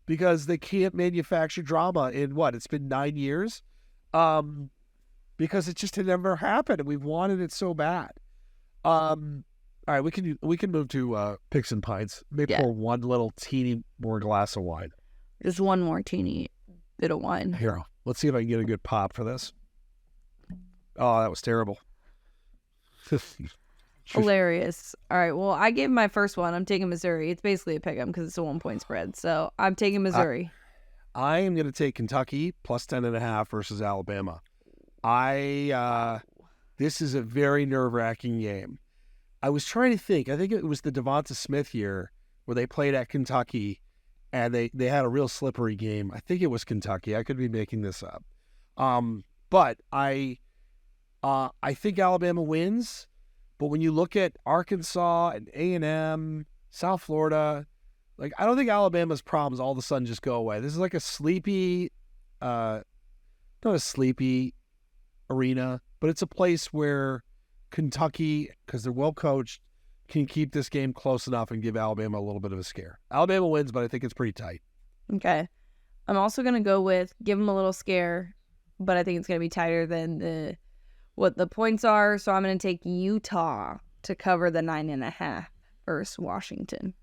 because they can't manufacture drama in it's been 9 years? Because it just had never happened, and we've wanted it so bad. All right, we can move to picks and pints. Maybe pour one little teeny more glass of wine. Just one more teeny bit of wine. Here, let's see if I can get a good pop for this. Oh, that was terrible. Hilarious. All right, well, I gave my first one. I'm taking Missouri. It's basically a pick-em because it's a 1-point spread. So I'm taking Missouri. I am going to take Kentucky plus 10.5 versus Alabama. This is a very nerve-wracking game. I was trying to think. I think it was the Devonta Smith year where they played at Kentucky, and they had a real slippery game. I think it was Kentucky. I could be making this up. But I think Alabama wins. But when you look at Arkansas and A&M, South Florida, like, I don't think Alabama's problems all of a sudden just go away. This is like a sleepy, not a sleepy arena, but it's a place where Kentucky, because they're well coached, can keep this game close enough and give Alabama a little bit of a scare. Alabama wins, but I think it's pretty tight. Okay. I'm also going to go with give them a little scare, but I think it's going to be tighter than what the points are. So I'm going to take Utah to cover the 9.5 versus Washington.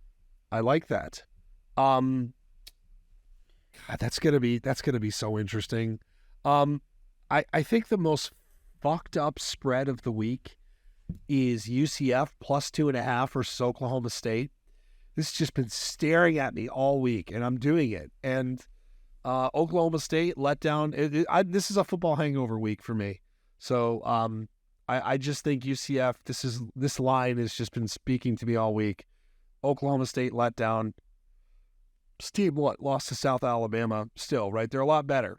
I like that. God, that's gonna be so interesting. I think the most fucked up spread of the week is UCF plus 2.5 versus Oklahoma State. This has just been staring at me all week, and I'm doing it. And Oklahoma State let down. This is a football hangover week for me. So I just think UCF. This line has just been speaking to me all week. Oklahoma State let down. Steve, lost to South Alabama still, right? They're a lot better.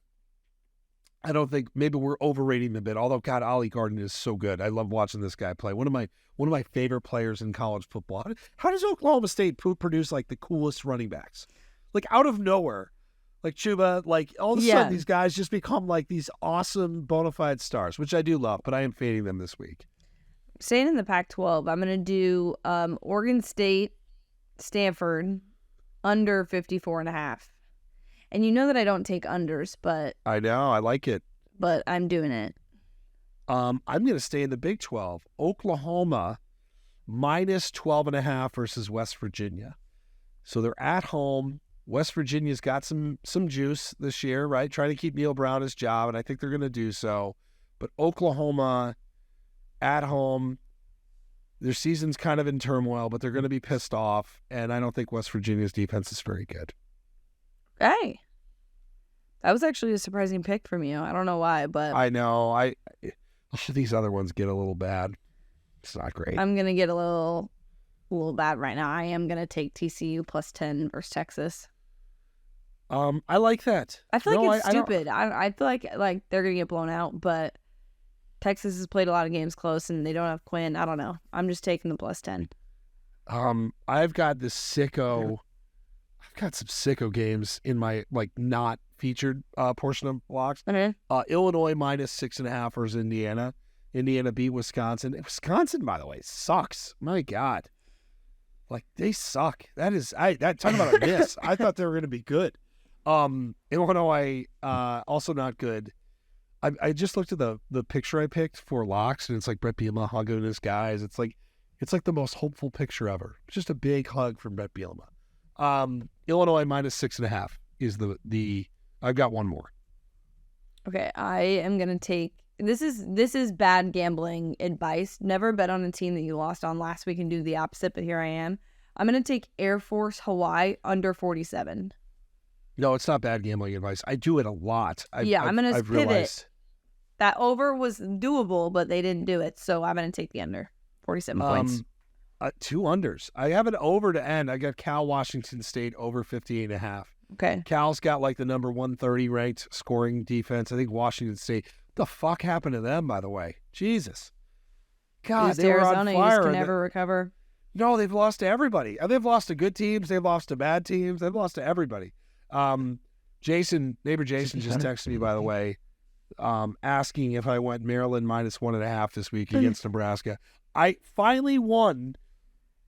I don't think, maybe we're overrating them a bit, although, God, Ollie Garden is so good. I love watching this guy play. One of my favorite players in college football. How does Oklahoma State produce, like, the coolest running backs? Like, out of nowhere. Like, Chuba, like, all of a sudden, these guys just become, like, these awesome bona fide stars, which I do love, but I am fading them this week. Staying in the Pac-12, I'm going to do Oregon State, Stanford, under 54.5. And you know that I don't take unders, but... I know. I like it. but I'm doing it. I'm going to stay in the Big 12. Oklahoma minus 12.5 versus West Virginia. So they're at home. West Virginia's got some juice this year, right? Trying to keep Neil Brown his job, and I think they're going to do so. But Oklahoma at home, their season's kind of in turmoil, but they're going to be pissed off, and I don't think West Virginia's defense is very good. Hey. That was actually a surprising pick from you. I don't know why, but... I know. These other ones get a little bad. It's not great. I'm going to get a little bad right now. I am going to take TCU plus 10 versus Texas. I like that. I feel like it's stupid. I feel like they're going to get blown out, but Texas has played a lot of games close and they don't have Quinn. I don't know. I'm just taking the plus 10. I've got some sicko games in my not featured portion of blocks. Illinois minus 6.5 versus Indiana. Indiana beat Wisconsin. Wisconsin, by the way, sucks. My God. They suck. Talking about a miss. I thought they were going to be good. Illinois, also not good. I just looked at the picture I picked for locks, and it's like Brett Bielema hugging his guys. It's like the most hopeful picture ever. It's just a big hug from Brett Bielema. Illinois minus 6.5 is the. I've got one more. Okay, I am gonna take. This is bad gambling advice. Never bet on a team that you lost on last week and do the opposite. But here I am. I'm gonna take Air Force Hawaii under 47. No, it's not bad gambling advice. I do it a lot. I'm gonna pivot. Realized. That over was doable, but they didn't do it, so I'm gonna take the under 47 points. 2 unders. I have an over to end. I got Cal Washington State over 58.5. Okay. Cal's got the number 130 ranked scoring defense. I think Washington State. What the fuck happened to them, by the way? Jesus. God, they were on fire. You just can never recover. No, they've lost to everybody. They've lost to good teams. They've lost to bad teams. They've lost to everybody. Neighbor Jason just texted me, by the way, asking if I went Maryland minus 1.5 this week against Nebraska. I finally won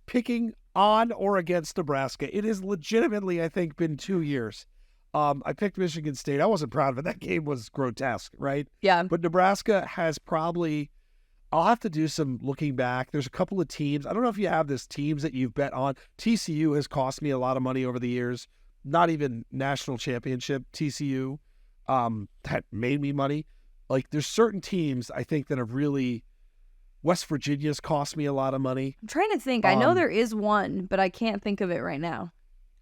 picking on or against Nebraska. It has legitimately, I think, been 2 years. I picked Michigan State. I wasn't proud of it. That game was grotesque, right? Yeah. But Nebraska has probably, I'll have to do some looking back. There's a couple of teams. I don't know if you have this teams that you've bet on. TCU has cost me a lot of money over the years. Not even national championship. TCU, that made me money. There's certain teams I think that have really, West Virginia's cost me a lot of money. I'm trying to think. I know there is one, but I can't think of it right now.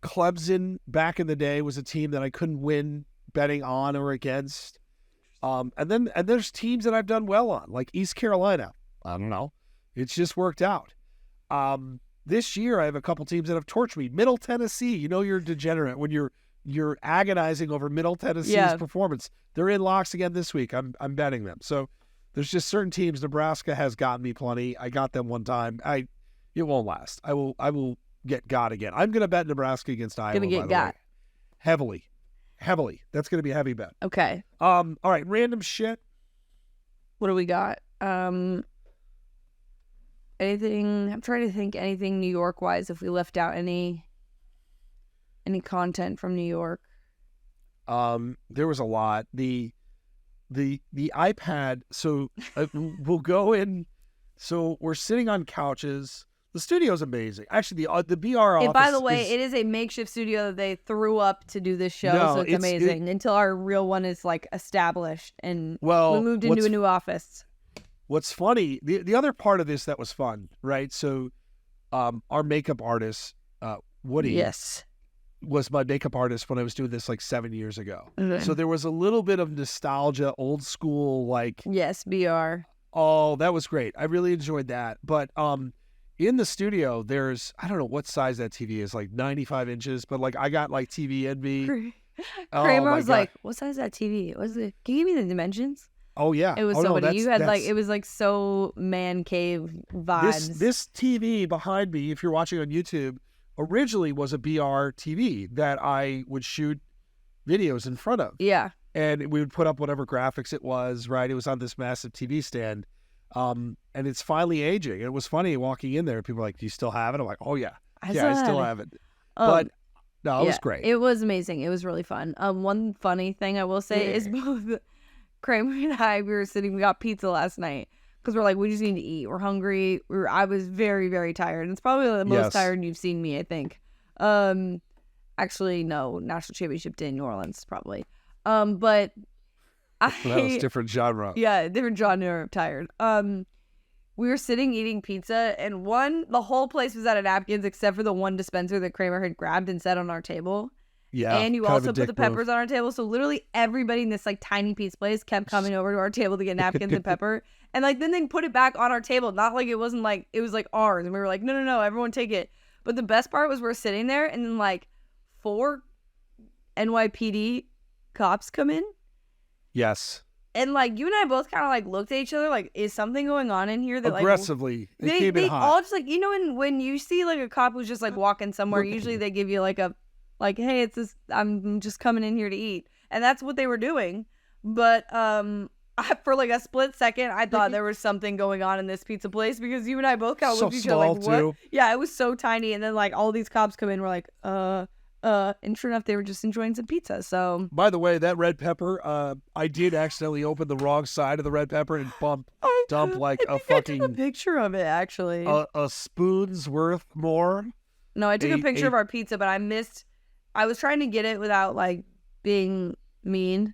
Clemson back in the day was a team that I couldn't win betting on or against. And there's teams that I've done well on, like East Carolina. I don't know. It's just worked out. This year I have a couple teams that have torched me. Middle Tennessee, you're a degenerate when you're agonizing over Middle Tennessee's performance. They're in locks again this week. I'm betting them. So there's just certain teams. Nebraska has gotten me plenty. I got them one time. It won't last. I will get got again. I'm going to bet Nebraska against Iowa. Gonna get got heavily. That's going to be a heavy bet. Okay. All right. Random shit. What do we got? Anything? I'm trying to think. Anything New York wise? If we left out any content from New York. There was a lot. The iPad. So we'll go in. So we're sitting on couches. The studio's amazing. Actually, the BR office. And by the way, it is a makeshift studio that they threw up to do this show, so it's amazing. Until our real one is established, and we moved into a new office. What's funny, the other part of this that was fun, right? So, our makeup artist, Woody, yes, was my makeup artist when I was doing this 7 years ago. Mm-hmm. So there was a little bit of nostalgia, old school, yes, BR. Oh, that was great. I really enjoyed that. But in the studio, there's, I don't know what size that TV is, 95 inches, but I got TV envy. Kramer was like, what size is that TV? Was it? Can you give me the dimensions? Oh yeah, it was somebody. You had it was so man cave vibes. This TV behind me, if you're watching on YouTube, originally was a BR TV that I would shoot videos in front of. Yeah, and we would put up whatever graphics it was. Right, it was on this massive TV stand. And it's finally aging. It was funny walking in there. People were like, "Do you still have it?" I'm like, "Oh yeah, I still have it." But no, it was great. It was amazing. It was really fun. One funny thing I will say is both Kramer and I, we got pizza last night because we're like, we just need to eat. We're hungry. I was very, very tired. And it's probably the most tired you've seen me, I think. Actually, no, national championship day in New Orleans, probably. But that was different genre. Yeah, different genre of tired. We were sitting eating pizza, and the whole place was out of napkins except for the one dispenser that Kramer had grabbed and set on our table. Yeah. And you also put the peppers on our table. So literally everybody in this like tiny pizza place kept coming over to our table to get napkins and pepper. And like then they put it back on our table. Not like it wasn't like it was like ours. And we were like, no, everyone take it. But the best part was we're sitting there and then like 4 NYPD cops come in. Yes. And like you and I both kind of like looked at each other like, is something going on in here that aggressively? Like, they all just like, you know, when you see like a cop who's just like walking somewhere, usually they give you like a like, hey, it's this, I'm just coming in here to eat. And that's what they were doing. But for like a split second, I thought there was something going on in this pizza place because you and I both kind of looked at each other like, what? Too. Yeah, it was so tiny. And then like all these cops come in, we're like, and sure enough, they were just enjoying some pizza. So, by the way, that red pepper, I did accidentally open the wrong side of the red pepper and dump like a fucking... I took a picture of it, actually. A spoon's worth more. No, I took a picture of our pizza, but I was trying to get it without like being mean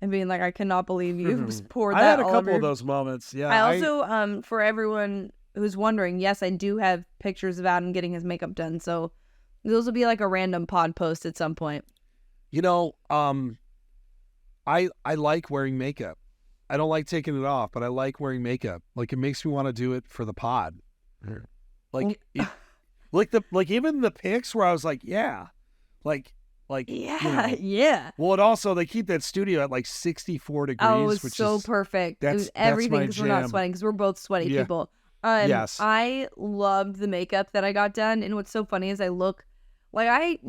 and being like, I cannot believe you poured that. I had a couple of those moments. Yeah. I also, for everyone who's wondering, yes, I do have pictures of Adam getting his makeup done. So those will be like a random pod post at some point. You know, I like wearing makeup. I don't like taking it off, but I like wearing makeup. Like it makes me want to do it for the pod. Like, even the pics where I was like, yeah. Like, yeah, you know. Yeah. Well, and also they keep that studio at like 64 degrees. Oh, it was which so is, perfect. It was everything because we're not sweating because we're both sweaty people. Yes. I loved the makeup that I got done, and what's so funny is I look like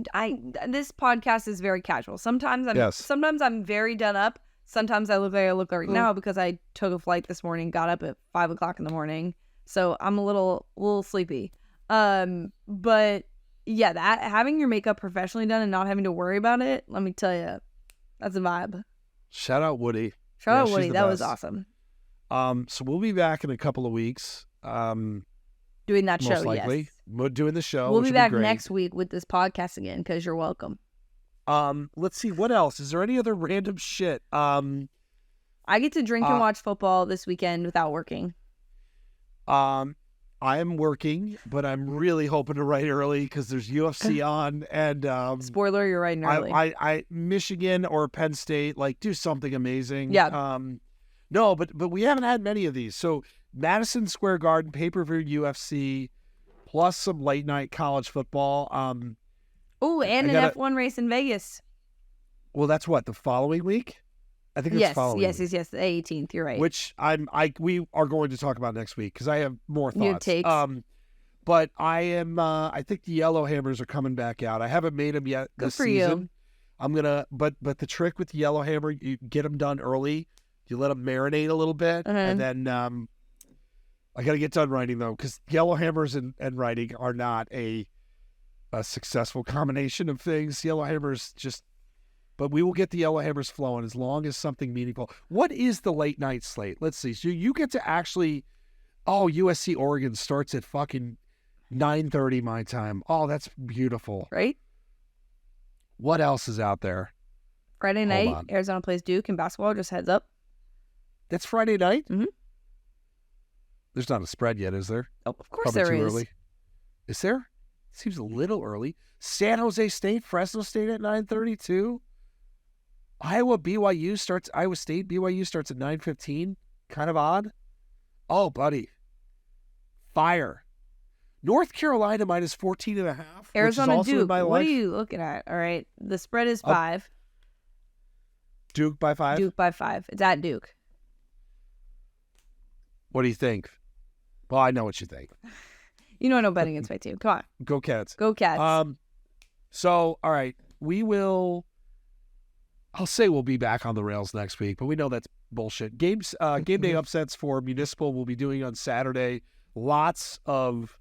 this podcast is very casual. Sometimes I'm very done up. Sometimes I look like I look right now because I took a flight this morning, got up at 5 o'clock in the morning, so I'm a little sleepy. But. Yeah, that having your makeup professionally done and not having to worry about it, let me tell you, that's a vibe. Shout out Woody. Shout out Woody. That was awesome. So we'll be back in a couple of weeks. Doing that show, most likely. Yes. Doing the show. We'll be back next week with this podcast again because you're welcome. Let's see, what else? Is there any other random shit? I get to drink and watch football this weekend without working. I am working, but I'm really hoping to write early because there's UFC on. And spoiler, you're writing early. I Michigan or Penn State, like do something amazing. Yeah. No, but we haven't had many of these. So Madison Square Garden, pay-per-view UFC, plus some late night college football. Oh, and an F1 race in Vegas. Well, that's what, the following week? I think it's following. Yes, the 18th. You're right. Which we are going to talk about next week because I have more thoughts. You have takes. But I am. I think the Yellowhammers are coming back out. I haven't made them yet this season. I'm gonna. But the trick with the Yellowhammer, you get them done early. You let them marinate a little bit, and then I got to get done writing though because Yellowhammers and writing are not a successful combination of things. Yellowhammers just. But we will get the Yellowhammers flowing as long as something meaningful. What is the late night slate? Let's see. So you get to actually, USC Oregon starts at fucking 9:30 my time. Oh, that's beautiful. Right? What else is out there? Friday night, Arizona plays Duke in basketball. Just heads up. That's Friday night? Mm-hmm. There's not a spread yet, is there? Oh, of course there is. Early. Is there? Seems a little early. San Jose State, Fresno State at 9:30 too. Iowa State, BYU starts at 9:15. Kind of odd. Oh, buddy. Fire. North Carolina minus 14.5. Arizona Duke. What are you looking at? All right. The spread is 5. Duke by 5? Duke by 5. It's at Duke. What do you think? Well, I know what you think. You know I know betting against my team. Come on. Go Cats. Go Cats. So, all right. I'll say we'll be back on the rails next week, but we know that's bullshit. Game day upsets for Municipal we'll be doing on Saturday. Lots of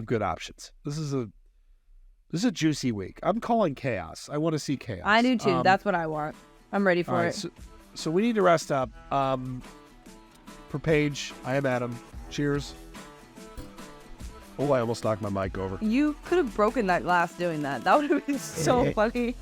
good options. This is a juicy week. I'm calling chaos. I want to see chaos. I do too. That's what I want. I'm ready for it. So we need to rest up. For Paige, I am Adam. Cheers. Oh, I almost knocked my mic over. You could have broken that glass doing that. That would have been so funny.